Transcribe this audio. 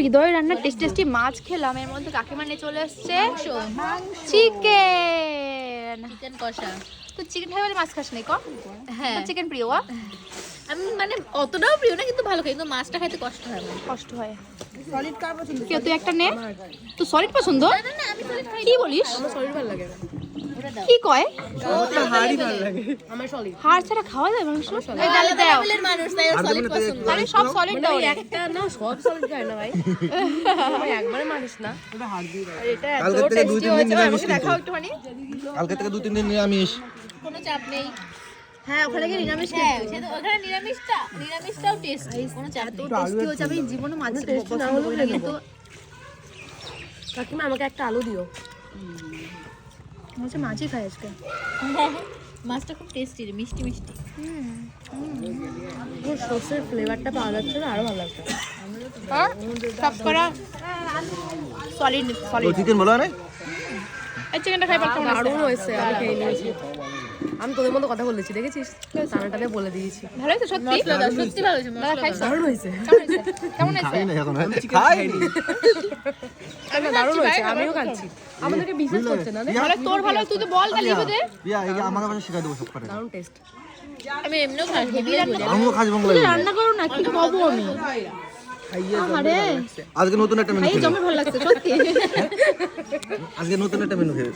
হৃদয় রান্নার টেস্টি মাছ খেলাম, এর মধ্যে কাকিমা নিয়ে চলে এসছে চিকেন। চিকেন কষা। তো চিকেন খাই বলে মাছ খাস নাই কম? হ্যাঁ চিকেন প্রিয়? আমি মানে অতটাও প্রিয় না, কিন্তু ভালো খাই, কিন্তু মাছটা খাইতে কষ্ট হয় আমার। কষ্ট হয়। সলিড কার পছন্দ? কে তুই একটা নে। তো সলিড পছন্দ? না না আমি সলিড খাই। কি বলিস? আমার সলিড ভালো লাগে না। ওটা দাও। কি কয়? হাড়ি ভালো লাগে আমার সলিড। হাড় ছাড়া খাওয়া যায় মাংস? এই আলাদা লেভেলের মানুষ, তাই ওর সলিড পছন্দ। আরে সব সলিড দাও রে। একটা না সব সলিড খায় না ভাই। আমি একবারে মানিস না। ওটা হাড় দিয়ে দাও। এটা কালকে এত থেকে দুই টেস্টি তিন দিন হয়েছে, নিরামিষ আমাকে দেখাও একটুখানি। কালকে থেকে 2-3 দিন নিরামিষ। কোনো চাপ নেই। হ্যাঁ ওখানে গিয়ে নিরামিষ হ্যাঁ সে তো ওখানে নিরামিষটাও টেস্টি, কোনো চাপ নেই। টেস্টি হচ্ছে, আমি জীবনে মাছ টেস্টি না হলেও খেয়ে নেবো। কাকিমা আমাকে একটা আলু দিও। হচ্ছে মাছই খাই আজকে। মাছটা খুব টেস্টি, মিষ্টি মিষ্টি। পুরো সর্ষের ফ্লেভারটা পাওয়া যাচ্ছে না, আরো ভালো লাগছে। সব করা সলিড তো সলিড। চিকেন ভালো হয় না? এই চিকেনটা খাই পারতাম না। দারুণ হয়েছে, আমি খেয়ে নিয়েছি। আমি তোদের মতো কথা বলেছি, দেখেছিস? টানাটানে বলে দিয়েছি। ভালো হয়েছে সত্যি? মশলা দাও, সত্যি ভালো হয়েছে মশলা দাও। দারুণ হয়েছে। কেমন হয়েছে? খাই না এখন, খাইনি। দারুণ হয়েছে, আমিও খাচ্ছি। আমাদেরকে বিশ্বাস করছে না রে। ভালো তোর ভালো, তুই তো বল তাহলে লিখে দে। প্রিয়া, এই যে আমার কাছে শিখাই দেবো সব করে। দারুণ টেস্ট। আমি এমনিও খাই, হেভি রান্না করি। আমিও খাস বাংলা। রান্না করো না, কি খাবো আমি? আরে আজকে নতুন একটা মেনু এই জমে ভালো লাগছে সত্যি। আজকে নতুন একটা মেনু খেয়ে